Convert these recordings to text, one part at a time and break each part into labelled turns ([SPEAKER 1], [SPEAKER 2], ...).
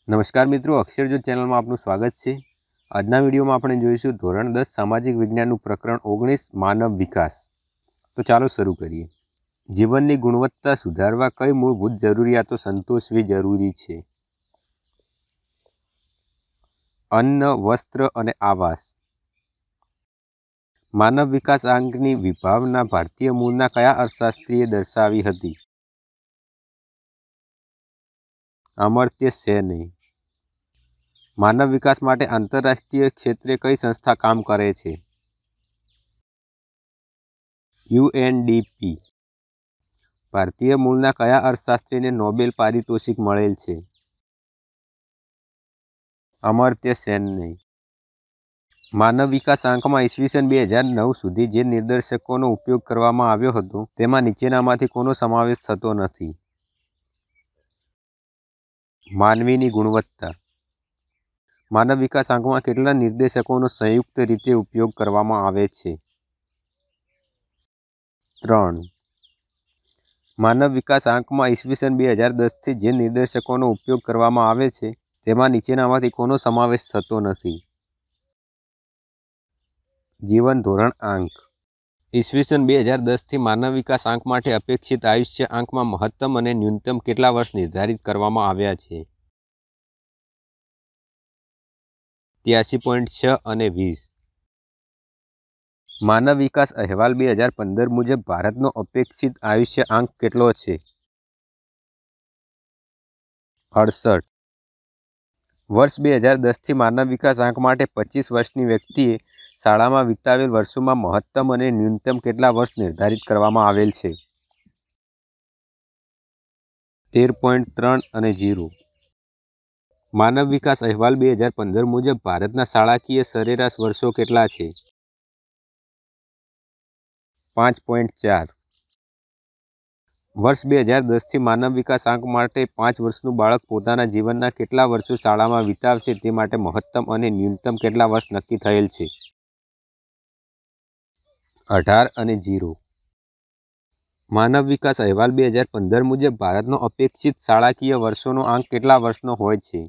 [SPEAKER 1] નમસ્કાર મિત્રો, અક્ષરજ્યોત ચેનલમાં આપનું સ્વાગત છે। આજના વિડીયોમાં આપણે જોઈશું ધોરણ 10 સામાજિક વિજ્ઞાનનું પ્રકરણ 19 માનવ વિકાસ। તો ચાલો શરૂ કરીએ। જીવનની ગુણવત્તા સુધારવા કઈ મૂળભૂત જરૂરિયાતો સંતોષવી જરૂરી છે? અન્ન, વસ્ત્ર અને આવાસ। માનવ વિકાસ આંકની વિભાવના ભારતીય મૂળના કયા અર્થશાસ્ત્રીએ દર્શાવી હતી? અમર્ત્ય સેને। માનવ વિકાસ માટે આંતરરાષ્ટ્રીય ક્ષેત્રે કઈ સંસ્થા કામ કરે છે? UNDP। ભારતીય મૂળના કયા અર્થશાસ્ત્રીને નોબેલ પારિતોષિક મળેલ છે? અમર્ત્ય સેનને। માનવ વિકાસ આંકમાં ઈસવીસન 2009 સુધી જે નિર્દેશકોનો ઉપયોગ કરવામાં આવ્યો હતો તેમાં નીચેનામાંથી કોનો સમાવેશ થતો નથી? માનવીની ગુણવત્તા। માનવ વિકાસ આંકમાં કેટલા નિર્દેશકોનો સંયુક્ત રીતે ઉપયોગ કરવામાં આવે છે? 3। માનવ વિકાસ આંકમાં ઈસવીસન 2010થી જે નિર્દેશકોનો ઉપયોગ કરવામાં આવે છે તેમાં નીચેનામાંથી કોનો સમાવેશ થતો નથી? જીવન ધોરણ આંક। ઈસવીસન 2010થી માનવ વિકાસ આંક માટે અપેક્ષિત આયુષ્ય આંકમાં મહત્તમ અને ન્યૂનતમ કેટલા વર્ષ નિર્ધારિત કરવામાં આવ્યા છે? 83.6 અને 20। માનવ વિકાસ અહેવાલ 2015 મુજબ ભારતનો અપેક્ષિત આયુષ્ય આંક કેટલો છે? 68। વર્ષ 2010થી માનવ વિકાસ આંક માટે 25 વર્ષની વ્યક્તિએ શાળામાં વિતાવેલ વર્ષોમાં મહત્તમ અને ન્યૂનતમ કેટલા વર્ષ નિર્ધારિત કરવામાં આવેલ છે? 13.3 અને 0। માનવ વિકાસ અહેવાલ 2015 મુજબ ભારતના શાળાકીય સરેરાશ વર્ષો કેટલા છે? 5.4। વર્ષ 2010થી માનવ વિકાસ આંક માટે 5 વર્ષનું બાળક પોતાના જીવનના કેટલા વર્ષો શાળામાં વિતાવશે તે માટે મહત્તમ અને ન્યૂનતમ કેટલા વર્ષ નક્કી થયેલ છે? 18 અને 0। માનવ વિકાસ અહેવાલ 2015 મુજબ ભારતનો અપેક્ષિત શાળાકીય વર્ષોનો આંક કેટલા વર્ષનો હોય છે?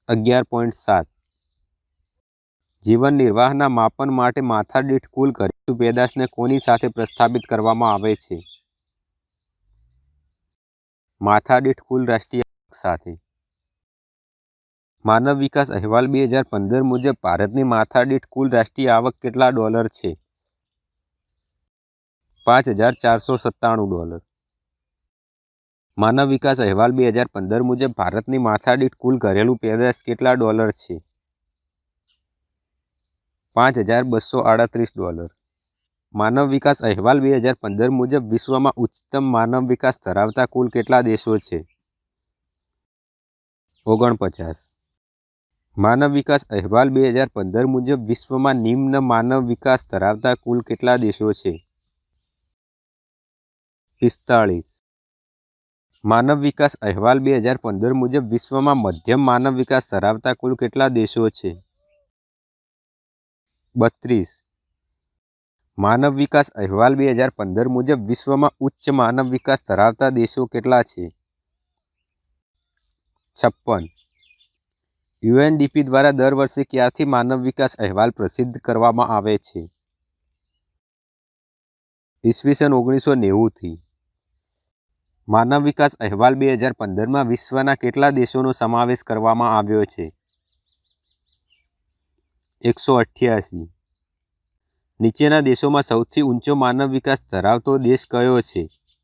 [SPEAKER 1] 11.7। જીવન નિર્વાહના માપન માટે માથાદીઠ કુલ ઘરેલું પેદાશને કોની સાથે પ્રસ્થાપિત કરવામાં આવે છે? માથાદીઠ કુલ રાષ્ટ્રીય આવક સાથે। માનવ વિકાસ અહેવાલ 2015 મુજબ ભારતની માથાદીઠ કુલ રાષ્ટ્રીય આવક કેટલા ડોલર છે? 5,497 ડોલર। માનવ વિકાસ અહેવાલ 2015 મુજબ ભારતની માથાદીઠ કુલ ઘરેલું પેદાશ કેટલા ડોલર છે? 5,238 ડોલર। માનવ વિકાસ અહેવાલ 2015 મુજબ વિશ્વમાં ઉચ્ચતમ માનવ વિકાસ ધરાવતા કુલ કેટલા દેશો છે? 49। માનવ વિકાસ અહેવાલ 2015 મુજબ વિશ્વમાં નિમ્ન માનવ વિકાસ ધરાવતા કુલ કેટલા દેશો છે? 45। માનવ વિકાસ અહેવાલ 2015 મુજબ વિશ્વમાં મધ્યમ માનવ વિકાસ ધરાવતા કુલ કેટલા દેશો છે? 32। માનવ વિકાસ અહેવાલ 2015 મુજબ વિશ્વમાં ઉચ્ચ માનવ વિકાસ ધરાવતા દેશો કેટલા છે? 56। UNDP દ્વારા દર વર્ષે ક્યારથી માનવ વિકાસ અહેવાલ પ્રસિદ્ધ કરવામાં આવે છે? ઈસવીસન 1990થી। માનવ વિકાસ અહેવાલ 2015માં વિશ્વના કેટલા દેશોનો સમાવેશ કરવામાં આવ્યો છે? 188। નીચેના દેશોમાં સૌથી ઊંચો માનવ વિકાસ ધરાવતો દેશ કયો છે?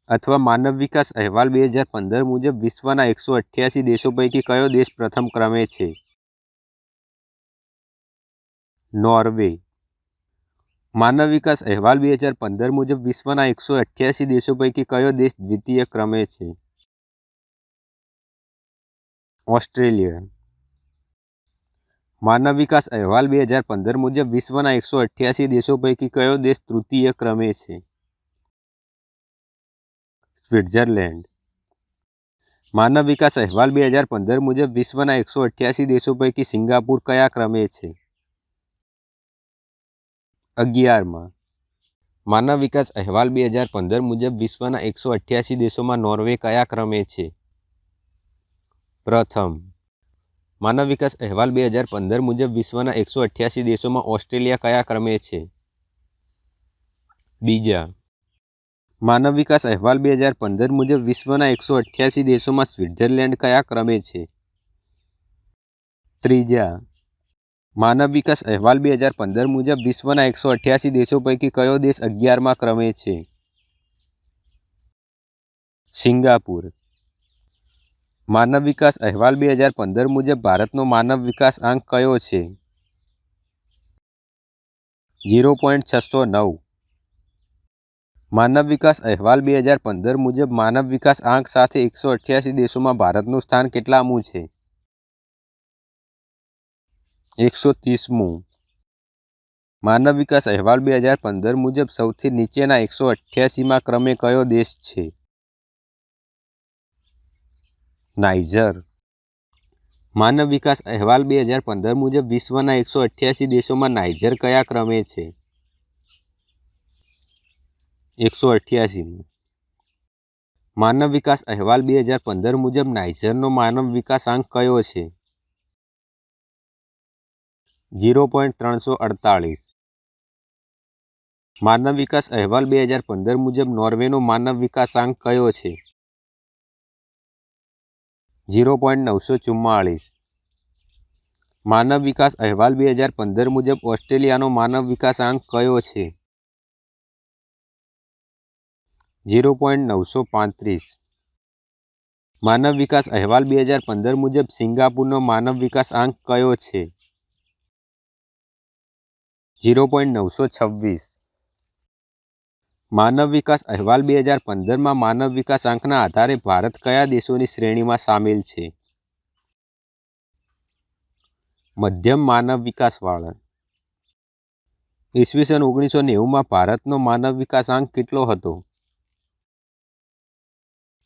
[SPEAKER 1] અથવા માનવ વિકાસ અહેવાલ 2015 મુજબ વિશ્વના 188 દેશો પૈકી કયો દેશ પ્રથમ ક્રમે છે? નોર્વે। માનવ વિકાસ અહેવાલ 2015 મુજબ વિશ્વના 188 દેશો પૈકી કયો દેશ દ્વિતીય ક્રમે છે? ઓસ્ટ્રેલિયા। માનવ વિકાસ અહેવાલ 2015 મુજબ વિશ્વના 188 દેશો પૈકી કયો દેશ તૃતીય ક્રમે છે? સ્વિટ્ઝરલેન્ડ। માનવ વિકાસ અહેવાલ 2015 મુજબ વિશ્વના 188 દેશો પૈકી સિંગાપુર કયા ક્રમે છે? 11માં। માનવ વિકાસ અહેવાલ 2015 મુજબ વિશ્વના 188 દેશોમાં નોર્વે કયા ક્રમે છે? પ્રથમ, માનવ વિકાસ અહેવાલ 2015 મુજબ વિશ્વના 188 દેશોમાં ઓસ્ટ્રેલિયા કયા ક્રમે છે? બીજા, માનવ વિકાસ અહેવાલ 2015 મુજબ વિશ્વના 188 દેશોમાં સ્વિટ્ઝરલેન્ડ કયા ક્રમે છે? ત્રીજા, માનવ વિકાસ અહેવાલ 2015 મુજબ વિશ્વના 188 દેશો પૈકી કયો દેશ 11મા ક્રમે છે? સિંગાપુર. માનવ વિકાસ અહેવાલ 2015 મુજબ ભારતનો માનવ વિકાસ આંક કયો છે? 0.609. માનવ વિકાસ અહેવાલ 2015 મુજબ માનવ વિકાસ આંક સાથે 188 દેશોમાં ભારતનું સ્થાન કેટલામું છે? 130મું. માનવ વિકાસ અહેવાલ 2015 મુજબ સૌથી નીચેના 188મા ક્રમે કયો દેશ છે? નાઇજર. માનવ વિકાસ અહેવાલ 2015 મુજબ વિશ્વના 188 દેશોમાં નાઇજર કયા ક્રમે છે? 188મું. માનવ વિકાસ અહેવાલ 2015 મુજબ નાઇજરનો માનવ વિકાસ આંક કયો છે? 0.348. માનવ વિકાસ અહેવાલ 2015 મુજબ નોર્વેનો માનવ વિકાસ આંક કયો છે? 0.944. માનવ વિકાસ અહેવાલ 2015 મુજબ ઓસ્ટ્રેલિયાનો માનવ વિકાસ આંક કયો છે? 0.935. માનવ વિકાસ અહેવાલ 2015 મુજબ સિંગાપુરનો માનવ વિકાસ આંક કયો છે? 0.926. માનવ વિકાસ અહેવાલ 2015માં માનવ વિકાસ આંકના આધારે ભારત કયા દેશોની શ્રેણીમાં સામેલ છે? મધ્યમ માનવ વિકાસવાળા. ઈસવીસન 1990માં ભારતનો માનવ વિકાસ આંક કેટલો હતો?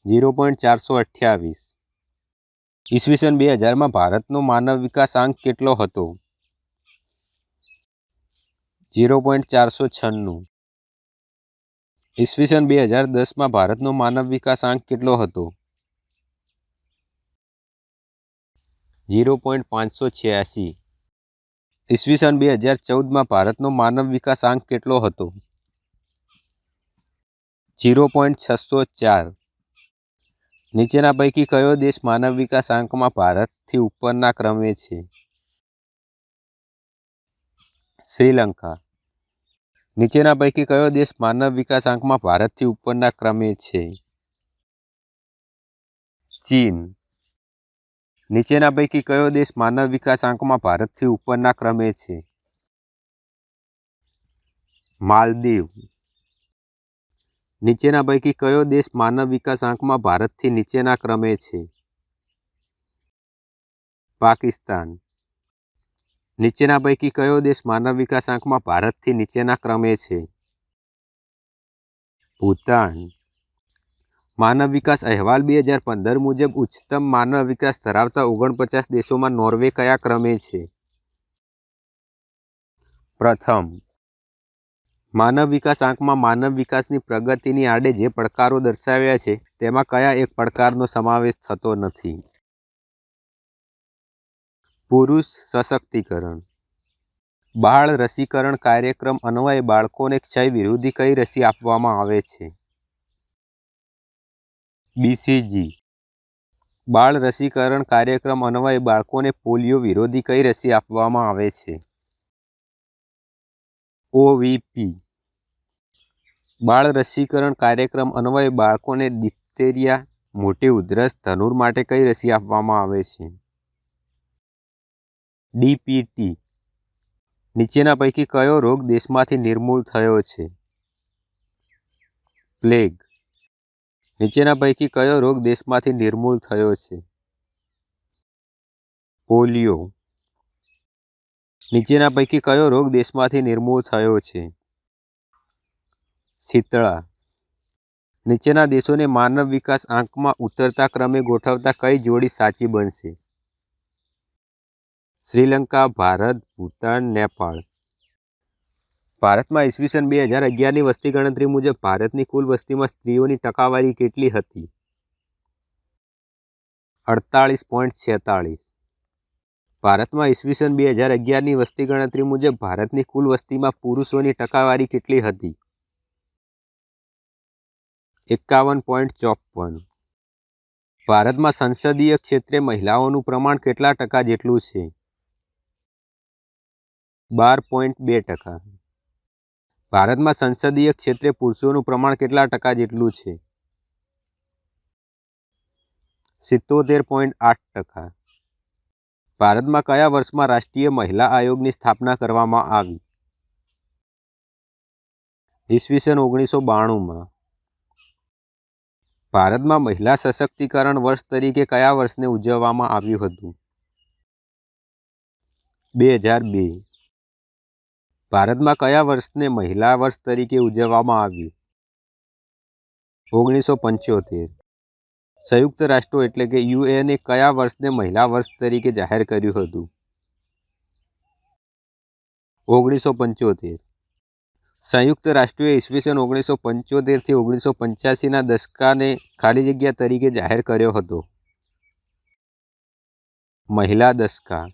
[SPEAKER 1] 0.428. ઈસવીસન 2000માં ભારતનો માનવ વિકાસ આંક કેટલો હતો? 0.496. ઈસવીસન 2010માં ભારતનો માનવ વિકાસ આંક કેટલો હતો? 0.586. ઈસવીસન 2014માં ભારતનો માનવ વિકાસ આંક કેટલો હતો? 0.604. નીચેના પૈકી કયો દેશ માનવ વિકાસ આંકમાં ભારતથી ઉપરના ક્રમે છે? શ્રીલંકા. નીચેના પૈકી કયો દેશ માનવ વિકાસ આંકમાં ભારતથી ઉપરના ક્રમે છે? ચીન. નીચેના પૈકી કયો દેશ માનવ વિકાસ આંકમાં ભારતથી ઉપરના ક્રમે છે? માલદીવ. નીચેના પૈકી કયો દેશ માનવ વિકાસ આંકમાં ભારતથી નીચેના ક્રમે છે? પાકિસ્તાન. નીચેના પૈકી કયો દેશ માનવ વિકાસ આંકમાં ભારતથી નીચેના ક્રમે છે? ભૂતાન. માનવ વિકાસ અહેવાલ 2015 મુજબ ઉચ્ચતમ માનવ વિકાસ ધરાવતા 49 દેશોમાં નોર્વે કયા ક્રમે છે? પ્રથમ. માનવ વિકાસ આંકમાં માનવ વિકાસની પ્રગતિની આડે જે પડકારો દર્શાવ્યા છે તેમાં કયા એક પડકારનો સમાવેશ થતો નથી? પુરુષ સશક્તિકરણ. બાળ રસીકરણ કાર્યક્રમ અન્વયે બાળકોને ક્ષય વિરોધી કઈ રસી આપવામાં આવે છે? BCG. બાળ રસીકરણ કાર્યક્રમ અન્વયે બાળકોને પોલિયો વિરોધી કઈ રસી આપવામાં આવે છે? OVP. બાળ રસીકરણ કાર્યક્રમ અન્વયે બાળકોને ડિપ્થેરિયા, મોટી ઉધરસ, ધનુર માટે કઈ રસી આપવામાં આવે છે? DPT. નીચેના પૈકી કયો રોગ દેશમાંથી નિર્મૂળ થયો છે? પ્લેગ. નીચેના પૈકી કયો રોગ દેશમાંથી નિર્મૂળ થયો છે? પોલિયો. નીચેના પૈકી કયો રોગ દેશમાંથી નિર્મૂળ થયો છે? શીતળા. નીચેના દેશોને માનવ વિકાસ આંકમાં ઉતરતા ક્રમે ગોઠવતા કઈ જોડી સાચી બનશે? શ્રીલંકા, ભારત, ભૂતાન, નેપાળ. ભારતમાં ઈસવીસન 2011ની વસ્તી ગણતરી મુજબ ભારતની કુલ વસ્તીમાં સ્ત્રીઓની ટકાવારી કેટલી હતી? 48.46। ભારતમાં ઈસવીસન 2011ની વસ્તી ગણતરી મુજબ ભારતની કુલ વસ્તીમાં પુરુષોની ટકાવારી કેટલી હતી? 51.54। ભારતમાં સંસદીય ક્ષેત્રે મહિલાઓનું પ્રમાણ કેટલા ટકા જેટલું છે? 12.2%। ભારતમાં સંસદીય ક્ષેત્રે પુરુષોનું પ્રમાણ કેટલા ટકા જેટલું છે? 77.8%। ભારતમાં કયા વર્ષમાં રાષ્ટ્રીય મહિલા આયોગની સ્થાપના કરવામાં આવી? ઈસવીસન 1992માં। ભારતમાં મહિલા સશક્તિકરણ વર્ષ તરીકે કયા વર્ષને ઉજવવામાં આવ્યું હતું? 2002। ભારતમાં કયા વર્ષને મહિલા વર્ષ તરીકે ઉજવવામાં આવ્યું? 1975। સંયુક્ત રાષ્ટ્રો એટલે કે યુએને કયા વર્ષને મહિલા વર્ષ તરીકે જાહેર કર્યું હતું? 1975। સંયુક્ત રાષ્ટ્રોએ ઈસવીસન 1975થી 1985ના દશકાને ખાલી જગ્યા તરીકે જાહેર કર્યો હતો. મહિલા દશકા.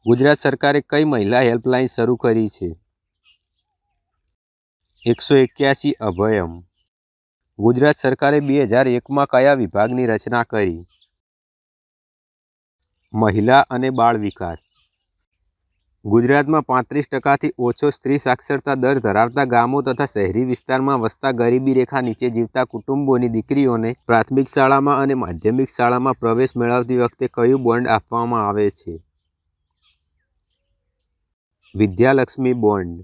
[SPEAKER 1] ગુજરાત સરકારે કઈ મહિલા હેલ્પલાઇન શરૂ કરી છે? 181 અભયમ. ગુજરાત સરકારે 2001માં કયા વિભાગની રચના કરી? મહિલા અને બાળ વિકાસ. ગુજરાતમાં 35%થી ઓછો સ્ત્રી સાક્ષરતા દર ધરાવતા ગામો તથા શહેરી વિસ્તારમાં વસતા ગરીબી રેખા નીચે જીવતા કુટુંબોની દીકરીઓને પ્રાથમિક શાળામાં અને માધ્યમિક શાળામાં પ્રવેશ મેળવતી વખતે કયું બોન્ડ આપવામાં આવે છે? વિદ્યાલક્ષ્મી બોન્ડ.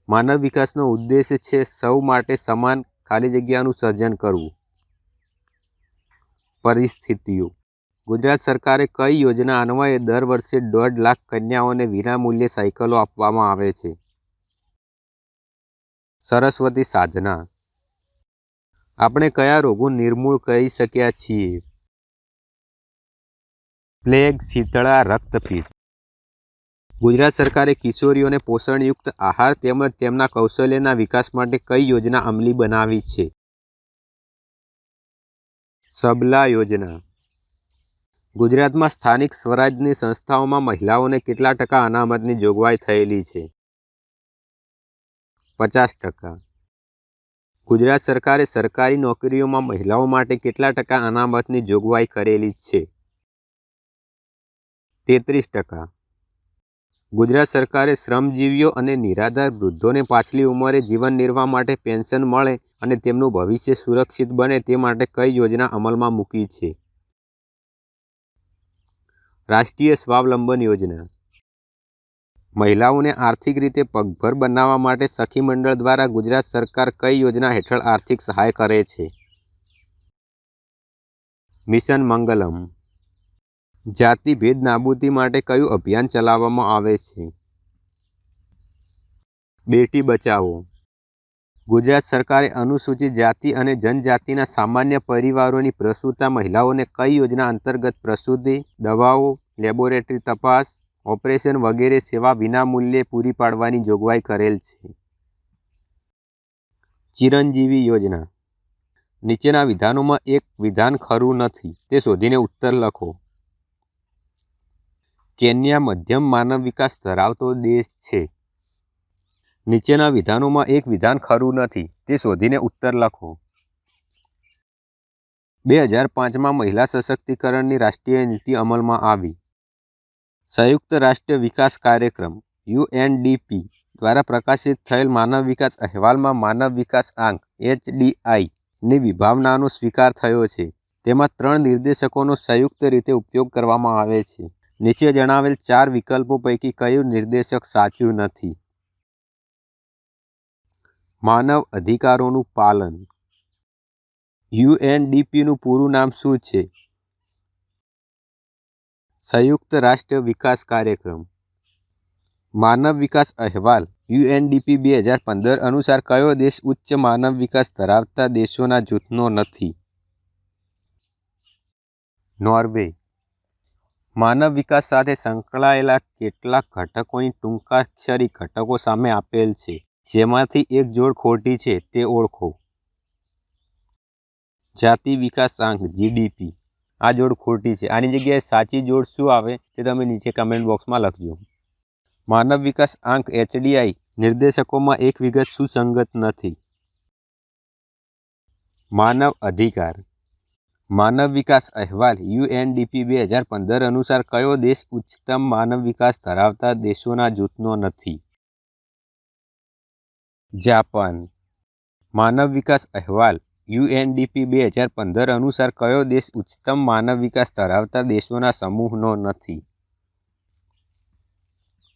[SPEAKER 1] માનવ વિકાસનો ઉદ્દેશ છે સૌ માટે સમાન ખાલી જગ્યાનું સર્જન કરવું. પરિસ્થિતિઓ. ગુજરાત સરકારે કઈ યોજના અન્વયે દર વર્ષે 1.5 લાખ કન્યાઓને વિનામૂલ્યે સાયકલો આપવામાં આવે છે? સરસ્વતી સાધના. આપણે કયા રોગો નિર્મૂળ કરી શક્યા છીએ? પ્લેગ, શીતળા, રક્તપિત્ત. ગુજરાત સરકારે કિશોરીઓને પોષણયુક્ત આહાર તેમજ તેમના કૌશલ્યના વિકાસ માટે કઈ યોજના અમલી બનાવી છે? સબલા યોજના. ગુજરાતમાં સ્થાનિક સ્વરાજ્યની સંસ્થાઓમાં મહિલાઓને કેટલા ટકા અનામતની જોગવાઈ થયેલી છે? 50%. ગુજરાત સરકારે સરકારી નોકરીઓમાં મહિલાઓ માટે કેટલા ટકા અનામતની જોગવાઈ કરેલી છે? 33%. ગુજરાત સરકારે શ્રમજીવીઓ અને નિરાધાર વૃદ્ધોને પાછલી ઉંમરે જીવન નિર્વાહ માટે પેન્શન મળે અને તેમનું ભવિષ્ય સુરક્ષિત બને તે માટે કઈ યોજના અમલમાં મૂકી છે? રાષ્ટ્રીય સ્વાવલંબન યોજના. મહિલાઓને આર્થિક રીતે પગભર બનાવવા માટે સખી મંડળ દ્વારા ગુજરાત સરકાર કઈ યોજના હેઠળ આર્થિક સહાય કરે છે? મિશન મંગલમ. જાતિ ભેદ નાબૂદી માટે કયું અભિયાન ચલાવવામાં આવે છે? બેટી બચાવો. ગુજરાત સરકારે અનુસૂચિત જાતિ અને જનજાતિના સામાન્ય પરિવારોની પ્રસૂતા મહિલાઓને કઈ યોજના અંતર્ગત પ્રસૂતિ, દવાઓ, લેબોરેટરી તપાસ, ઓપરેશન વગેરે સેવા વિનામૂલ્યે પૂરી પાડવાની જોગવાઈ કરેલ છે? ચિરંજીવી યોજના. નીચેના વિધાનોમાં એક વિધાન ખરું નથી તે શોધીને ઉત્તર લખો. કેન્યા મધ્યમ માનવ વિકાસ ધરાવતો દેશ છે. નીચેના વિધાનોમાં એક વિધાન ખરું નથી તે શોધીને ઉત્તર લખો. 2005માં મહિલા સશક્તિકરણની રાષ્ટ્રીય નીતિ અમલમાં આવી. સંયુક્ત રાષ્ટ્ર વિકાસ કાર્યક્રમ UNDP દ્વારા પ્રકાશિત થયેલ માનવ વિકાસ અહેવાલમાં માનવ વિકાસ આંક HDI ની વિભાવનાનો સ્વીકાર થયો છે. તેમાં 3 નિર્દેશકોનો સંયુક્ત રીતે ઉપયોગ કરવામાં આવે છે. નીચે જણાવેલ 4 વિકલ્પો પૈકી કયું નિર્દેશક સાચું નથી? માનવ અધિકારોનું પાલન. UNDPનું પૂરું નામ શું છે? સંયુક્ત રાષ્ટ્ર વિકાસ કાર્યક્રમ. માનવ વિકાસ અહેવાલ UNDP 2015 અનુસાર કયો દેશ ઉચ્ચ માનવ વિકાસ ધરાવતા દેશોના જૂથનો નથી? નોર્વે. માનવ વિકાસ સાથે સંકળાયેલા કેટલાક ઘટકોની ટૂંકાક્ષરી ઘટકો સામે આપેલ છે જેમાંથી એક જોડ ખોટી છે તે ઓળખો. જાતિ વિકાસ આંક GDP. આ જોડ ખોટી છે। આની જગ્યાએ સાચી જોડ શું આવે તે તમે નીચે કમેન્ટ બોક્સમાં લખજો। માનવ વિકાસ આંક HDI નિર્દેશકોમાં એક વિગત સુસંગત નથી। માનવ અધિકાર। માનવ વિકાસ અહેવાલ UNDP 2015 અનુસાર કયો દેશ ઉચ્ચતમ માનવ વિકાસ ધરાવતા દેશોના જૂથનો નથી? જાપાન। માનવ વિકાસ અહેવાલ UNDP 2015 અનુસાર કયો દેશ ઉચ્ચતમ માનવ વિકાસ ધરાવતા દેશોના સમૂહનો નથી?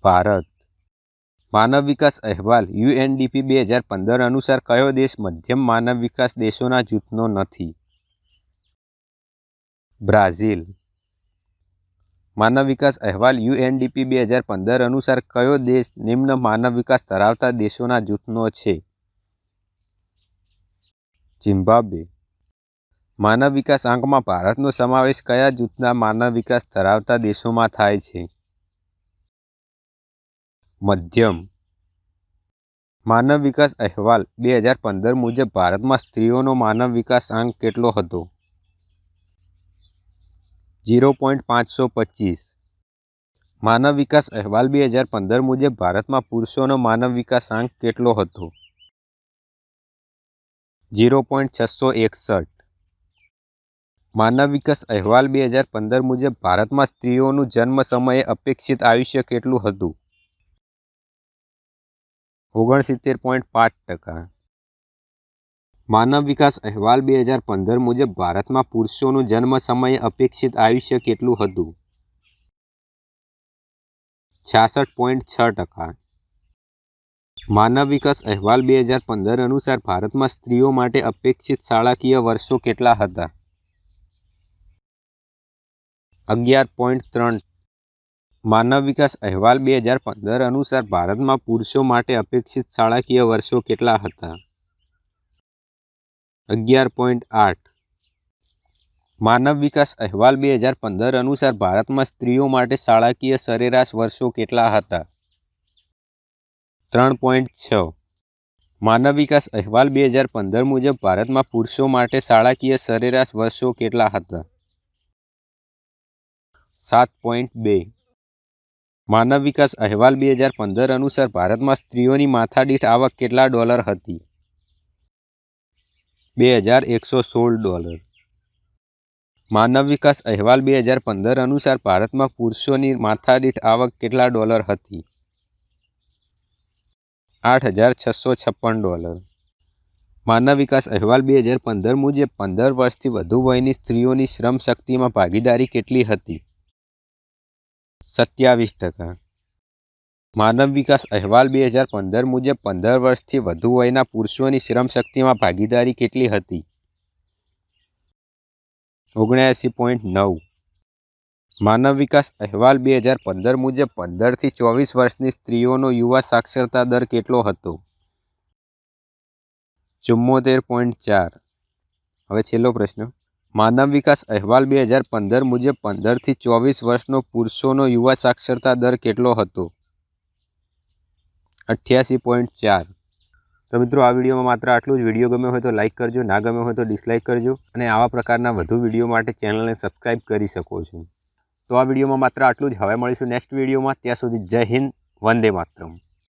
[SPEAKER 1] ભારત। માનવ વિકાસ અહેવાલ UNDP 2015 અનુસાર કયો દેશ મધ્યમ માનવ વિકાસ દેશોના જૂથનો નથી? બ્રાઝિલ। માનવ વિકાસ અહેવાલ UNDP 2015 અનુસાર કયો દેશ નિમ્ન માનવ વિકાસ ધરાવતા દેશોના જૂથનો છે? ઝિમ્બાબ્વે। માનવ વિકાસ આંકમાં ભારતનો સમાવેશ કયા જૂથના માનવ વિકાસ ધરાવતા દેશોમાં થાય છે? મધ્યમ। માનવ વિકાસ અહેવાલ 2015 મુજબ ભારતમાં સ્ત્રીઓનો માનવ વિકાસ આંક કેટલો હતો? 0.525। માનવ વિકાસ અહેવાલ 2015 મુજબ ભારતમાં પુરુષોનો માનવ વિકાસ આંક કેટલો હતો? 0.661। માનવ વિકાસ અહેવાલ 2015 મુજબ ભારતમાં સ્ત્રીઓનું જન્મ સમયે અપેક્ષિત આયુષ્ય કેટલું હતું? 69.5%। માનવ વિકાસ અહેવાલ 2015 મુજબ ભારતમાં પુરુષોનું જન્મ સમયે અપેક્ષિત આયુષ્ય કેટલું હતું? 66.6%। માનવ વિકાસ અહેવાલ 2015 અનુસાર ભારતમાં સ્ત્રીઓ માટે અપેક્ષિત શાળાકીય વર્ષો કેટલા હતા? 11.3। માનવ વિકાસ અહેવાલ 2015 અનુસાર ભારતમાં પુરુષો માટે અપેક્ષિત શાળાકીય વર્ષો કેટલા હતા? 11.8। માનવ વિકાસ અહેવાલ 2015 અનુસાર ભારતમાં સ્ત્રીઓ માટે શાળાકીય સરેરાશ વર્ષો કેટલા હતા? 3.6। માનવ વિકાસ અહેવાલ 2015 મુજબ ભારતમાં પુરુષો માટે શાળાકીય સરેરાશ વર્ષો કેટલા હતા? 7.2। માનવ વિકાસ અહેવાલ 2015 અનુસાર ભારતમાં સ્ત્રીઓની માથાદીઠ આવક કેટલા ડોલર હતી? $2116। માનવ વિકાસ અહેવાલ 2015 અનુસાર ભારતમાં પુરુષોની માથાદીઠ આવક કેટલા ડોલર હતી? $8656। માનવ વિકાસ અહેવાલ 2015 મુજબ 15 વર્ષથી વધુ વયની સ્ત્રીઓની શ્રમ શક્તિમાં ભાગીદારી કેટલી હતી? 27%। માનવ વિકાસ અહેવાલ 2015 મુજબ 15 વર્ષથી વધુ વયના પુરુષોની શ્રમ શક્તિમાં ભાગીદારી કેટલી હતી? 79.9। માનવ વિકાસ અહેવાલ 2015 મુજબ 15 થી 24 વર્ષની સ્ત્રીઓનો યુવા સાક્ષરતા દર કેટલો હતો? 74.4। હવે છેલ્લો પ્રશ્ન। માનવ વિકાસ અહેવાલ 2015 મુજબ 15 થી 24 વર્ષનો પુરુષોનો યુવા સાક્ષરતા દર કેટલો હતો? 88.4। તો મિત્રો આ વિડીયોમાં માત્ર આટલું જ। વિડીયો ગમ્યો હોય તો લાઇક કરજો, ના ગમ્યો હોય તો ડિસલાઇક કરજો અને આવા પ્રકારના વધુ વિડીયો માટે ચેનલને સબસ્ક્રાઈબ કરી શકો છો। તો આ વિડીયોમાં માત્ર આટલું જ। હવે મળીશું નેક્સ્ટ વિડીયોમાં। ત્યાં સુધી જય હિન્દ, વંદે માતરમ।